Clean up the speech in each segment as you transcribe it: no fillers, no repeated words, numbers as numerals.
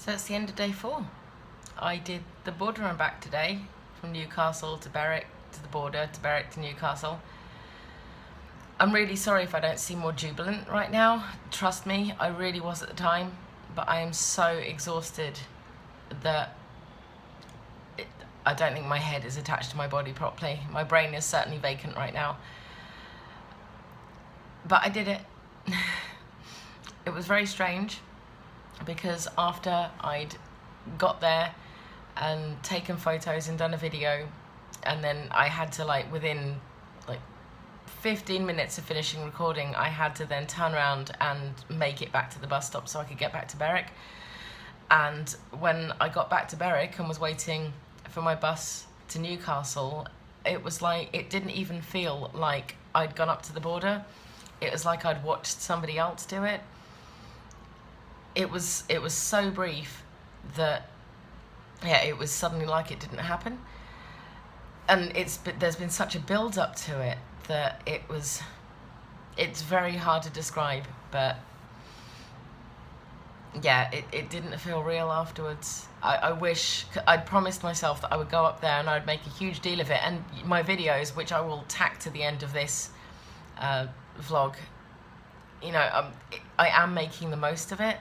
So it's the end of day 4. I did the border and back today, from Newcastle to Berwick, to the border, to Berwick to Newcastle. I'm really sorry if I don't seem more jubilant right now. Trust me, I really was at the time, but I am so exhausted that I don't think my head is attached to my body properly. My brain is certainly vacant right now. But I did it. It was very strange because after I'd got there and taken photos and done a video, and then I had to, within 15 minutes of finishing recording, I had to then turn around and make it back to the bus stop so I could get back to Berwick. And when I got back to Berwick and was waiting for my bus to Newcastle, it was like, it didn't even feel like I'd gone up to the border. It was like I'd watched somebody else do it. It was so brief that, yeah, it was suddenly like it didn't happen. And there's been such a build up to it that it's very hard to describe, but yeah, it didn't feel real afterwards. I wish, I'd promised myself that I would go up there and I'd make a huge deal of it, and my videos, which I will tack to the end of this vlog, I am making the most of it.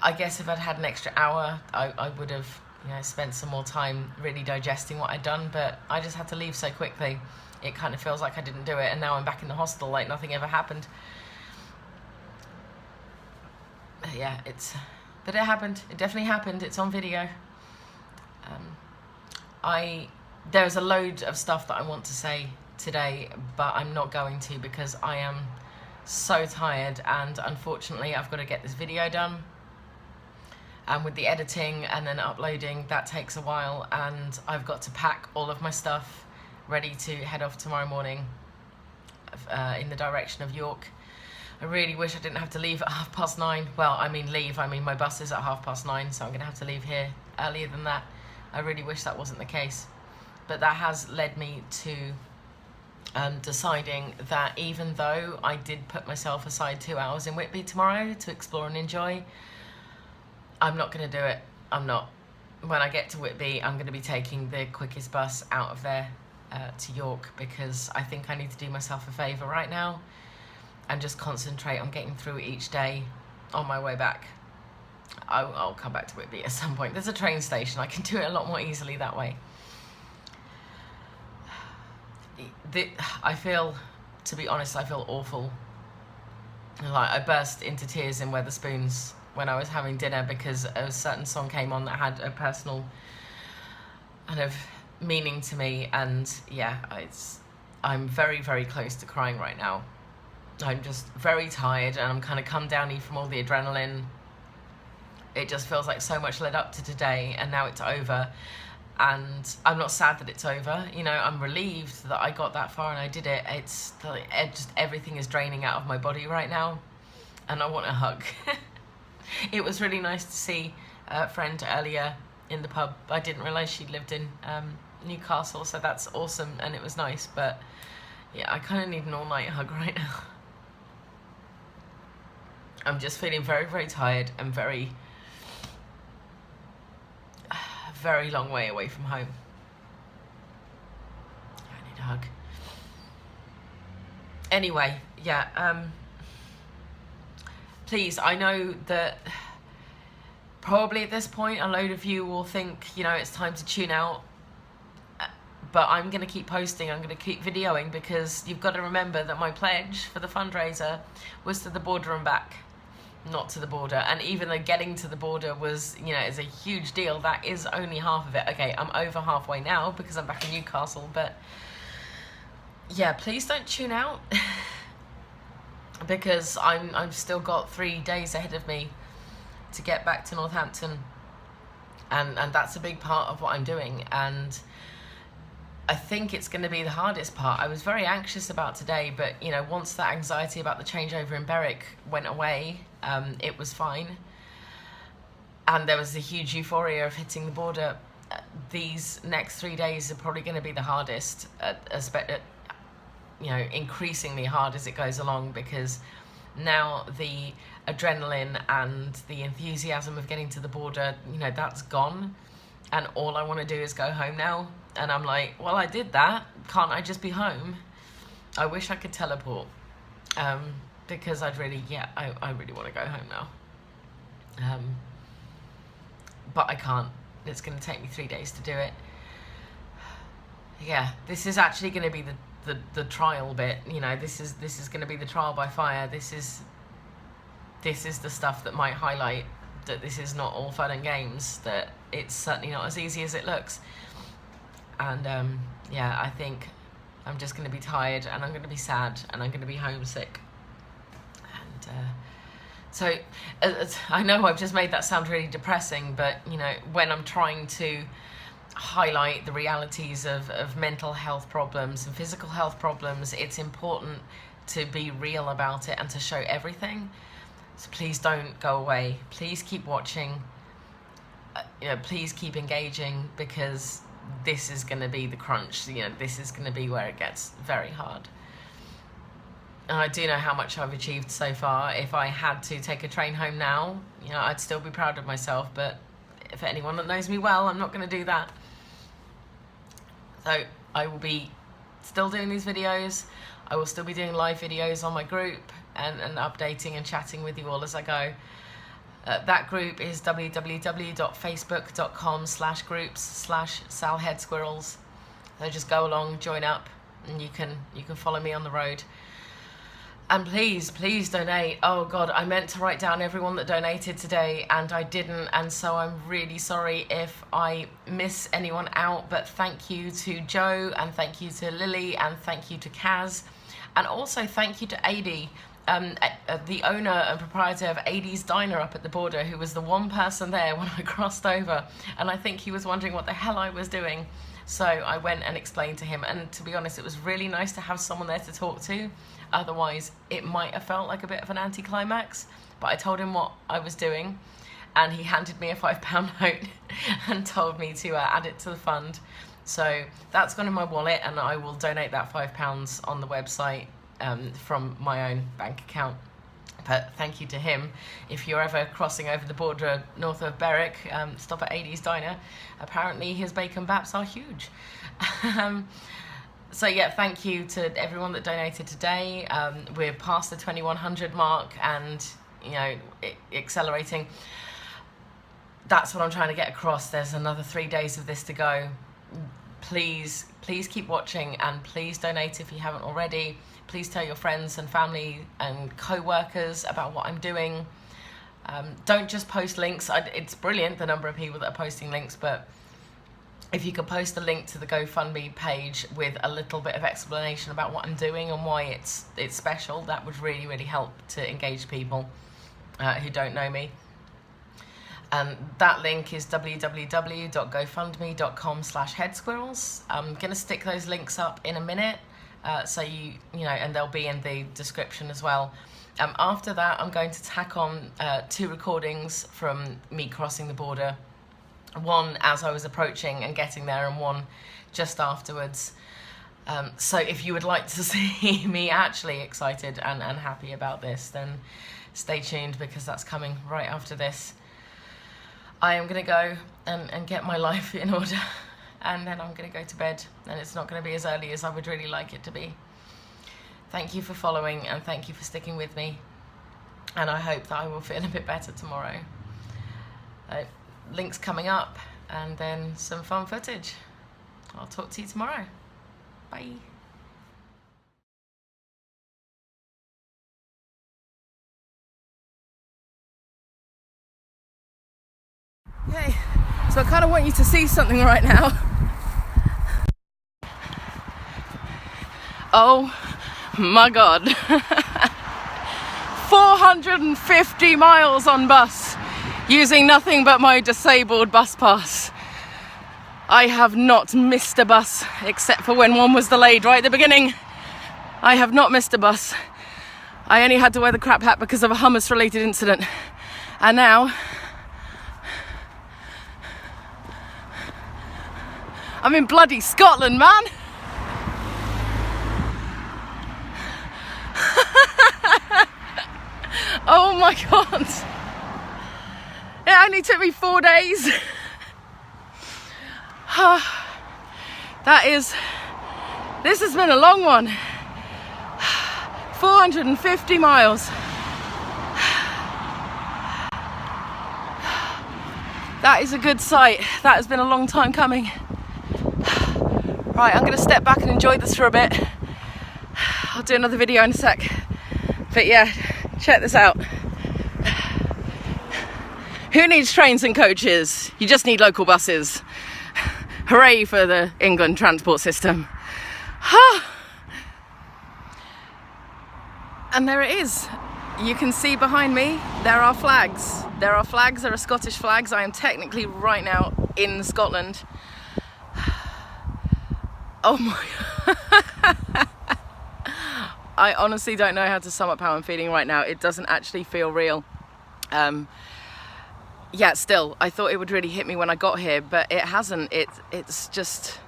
I guess if I'd had an extra hour, I would have spent some more time really digesting what I'd done, but I just had to leave so quickly. It kind of feels like I didn't do it, and now I'm back in the hostel like nothing ever happened. Yeah, but it happened. It definitely happened. It's on video. There's a load of stuff that I want to say today, but I'm not going to because I am so tired, and unfortunately I've got to get this video done. And with the editing and then uploading, that takes a while, and I've got to pack all of my stuff ready to head off tomorrow morning in the direction of York. I really wish I didn't have to leave at 9:30. Well, I mean my bus is at 9:30, so I'm gonna have to leave here earlier than that. I really wish that wasn't the case, but that has led me to deciding that even though I did put myself aside 2 hours in Whitby tomorrow to explore and enjoy, I'm not gonna do it. I'm not. When I get to Whitby, I'm gonna be taking the quickest bus out of there to York, because I think I need to do myself a favour right now and just concentrate on getting through each day on my way back. I'll come back to Whitby at some point. There's a train station. I can do it a lot more easily that way. I feel, to be honest, I feel awful. I burst into tears in Wetherspoons when I was having dinner because a certain song came on that had a personal kind of meaning to me, and yeah, I'm very, very close to crying right now. I'm just very tired, and I'm kind of come downy from all the adrenaline. It just feels like so much led up to today, and now it's over. And I'm not sad that it's over. I'm relieved that I got that far and I did it. It's just everything is draining out of my body right now, and I want a hug. It was really nice to see a friend earlier in the pub. I didn't realise she lived in Newcastle, so that's awesome, and it was nice. But yeah, I kind of need an all-night hug right now. I'm just feeling very, very tired and very long way away from home. I need a hug. Anyway, yeah, please, I know that probably at this point a load of you will think, it's time to tune out, but I'm going to keep posting, I'm going to keep videoing, because you've got to remember that my pledge for the fundraiser was to the border and back, not to the border. And even though getting to the border was, is a huge deal, that is only half of it. Okay, I'm over halfway now because I'm back in Newcastle, but yeah, please don't tune out. Because I've still got 3 days ahead of me to get back to Northampton, and that's a big part of what I'm doing, and I think it's going to be the hardest part. I was very anxious about today, but once that anxiety about the changeover in Berwick went away, it was fine, and there was a huge euphoria of hitting the border. These next 3 days are probably going to be the hardest, increasingly hard as it goes along, because Now the adrenaline and the enthusiasm of getting to the border, you know, that's gone, and all I want to do is go home now. And I'm like, well, I did that, can't I just be home? I wish I could teleport, because I'd really, I really want to go home now, but I can't. It's going to take me 3 days to do it. Yeah, this is actually going to be the trial bit. You know, this is going to be the trial by fire. This is the stuff that might highlight that this is not all fun and games, that it's certainly not as easy as it looks. And yeah, I think I'm just going to be tired, and I'm going to be sad, and I'm going to be homesick. And so I know I've just made that sound really depressing, but you know, when I'm trying to highlight the realities of mental health problems and physical health problems, it's important to be real about it and to show everything. So please don't go away. Please keep watching. You know, please keep engaging, because this is going to be the crunch. You know, this is going to be where it gets very hard. And I do know how much I've achieved so far. If I had to take a train home now, you know, I'd still be proud of myself. But for anyone that knows me well, I'm not going to do that. So I will be still doing these videos. I will still be doing live videos on my group and updating and chatting with you all as I go. That group is www.facebook.com/groups/salheadsquirrels. So just go along, join up, and you can follow me on the road. And please donate. Oh God, I meant to write down everyone that donated today and I didn't, and so I'm really sorry if I miss anyone out, but thank you to Joe, and thank you to Lily, and thank you to Kaz, and also thank you to Adi, the owner and proprietor of Adi's Diner up at the border, who was the one person there when I crossed over, and I think he was wondering what the hell I was doing. So I went and explained to him, and to be honest, it was really nice to have someone there to talk to. Otherwise, it might have felt like a bit of an anticlimax, but I told him what I was doing, and he handed me a £5 note and told me to add it to the fund. So that's gone in my wallet, and I will donate that £5 on the website from my own bank account. But thank you to him. If you're ever crossing over the border north of Berwick, stop at Adi's Diner. Apparently his bacon baps are huge. So yeah, thank you to everyone that donated today. We're past the 2100 mark, and you know, accelerating. That's what I'm trying to get across. There's another 3 days of this to go. Please keep watching, and please donate if you haven't already. Please tell your friends and family and co-workers about what I'm doing. Don't just post links. It's brilliant, the number of people that are posting links, but if you could post a link to the GoFundMe page with a little bit of explanation about what I'm doing and why it's special, that would really, really help to engage people who don't know me. And that link is www.gofundme.com/headsquirrels. I'm going to stick those links up in a minute, so you know, and they'll be in the description as well. After that, I'm going to tack on 2 recordings from me crossing the border. One as I was approaching and getting there, and one just afterwards. So if you would like to see me actually excited and happy about this, then stay tuned, because that's coming right after this. I am going to go and get my life in order, and then I'm going to go to bed, and it's not going to be as early as I would really like it to be. Thank you for following, and thank you for sticking with me, and I hope that I will feel a bit better tomorrow. Links coming up, and then some fun footage. I'll talk to you tomorrow. Bye. Okay, so I kind of want you to see something right now. Oh my God. 450 miles on bus, using nothing but my disabled bus pass. I have not missed a bus, except for when one was delayed right at the beginning. I have not missed a bus. I only had to wear the crap hat because of a hummus-related incident. And now I'm in bloody Scotland, man. Oh my God. It only took me 4 days. This has been a long one. 450 miles. That is a good sight. That has been a long time coming. Right, I'm going to step back and enjoy this for a bit. I'll do another video in a sec. But yeah, check this out. Who needs trains and coaches? You just need local buses. Hooray for the England transport system. And there it is. You can see behind me, there are flags. There are flags, there are Scottish flags. I am technically right now in Scotland. Oh my. I honestly don't know how to sum up how I'm feeling right now. It doesn't actually feel real. Yeah, still, I thought it would really hit me when I got here, but it hasn't. It's just,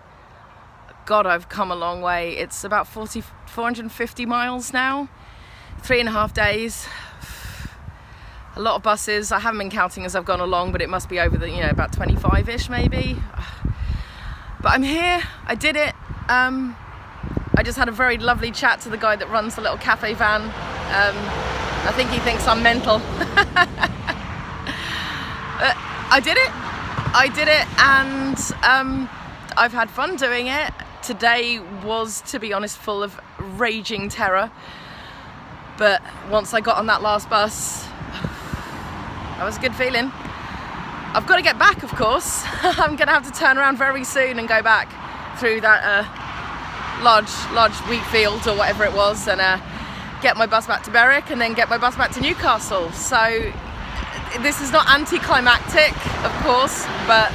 God, I've come a long way. It's about 450 miles now, 3.5 days, a lot of buses. I haven't been counting as I've gone along, but it must be over the, about 25-ish maybe. But I'm here, I did it. I just had a very lovely chat to the guy that runs the little cafe van. I think he thinks I'm mental. I did it, and I've had fun doing it. Today was, to be honest, full of raging terror, but once I got on that last bus, that was a good feeling. I've got to get back, of course. I'm gonna have to turn around very soon and go back through that large wheat field or whatever it was, and get my bus back to Berwick and then get my bus back to Newcastle. So this is not anticlimactic, of course, but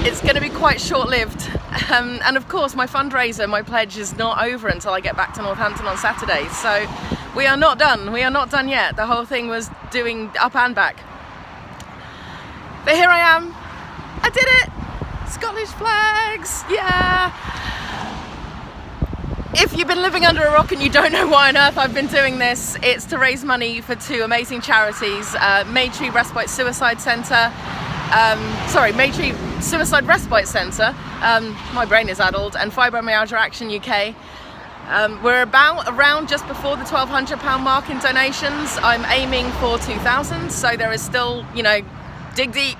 it's going to be quite short-lived. And of course, my fundraiser, my pledge, is not over until I get back to Northampton on Saturday. So we are not done. We are not done yet. The whole thing was doing up and back. But here I am. I did it. Scottish flags. Yeah. If you've been living under a rock and you don't know why on earth I've been doing this, it's to raise money for two amazing charities, Maytree Respite Suicide Centre, Maytree Suicide Respite Centre, my brain is addled, and Fibromyalgia Action UK. We're around just before the £1,200 mark in donations. I'm aiming for 2,000, so there is still, dig deep,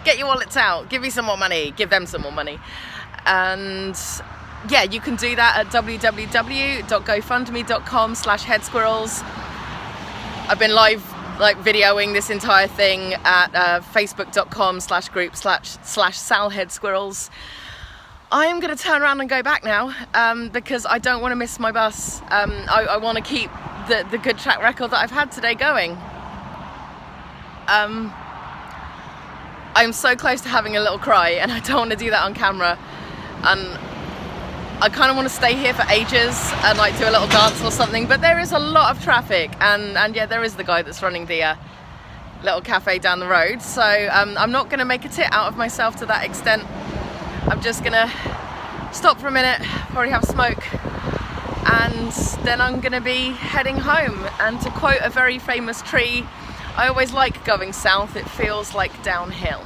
get your wallets out, give me some more money, give them some more money. And yeah, you can do that at www.gofundme.com/headsquirrels. I've been live videoing this entire thing at facebook.com/group/salheadsquirrels. I am going to turn around and go back now because I don't want to miss my bus. I want to keep the good track record that I've had today going. I'm so close to having a little cry, and I don't want to do that on camera. And I kind of want to stay here for ages and do a little dance or something, but there is a lot of traffic, and yeah, there is the guy that's running the little cafe down the road, so I'm not going to make a tit out of myself to that extent. I'm just going to stop for a minute, probably have a smoke, and then I'm going to be heading home. And to quote a very famous tree, I always like going south, it feels like downhill.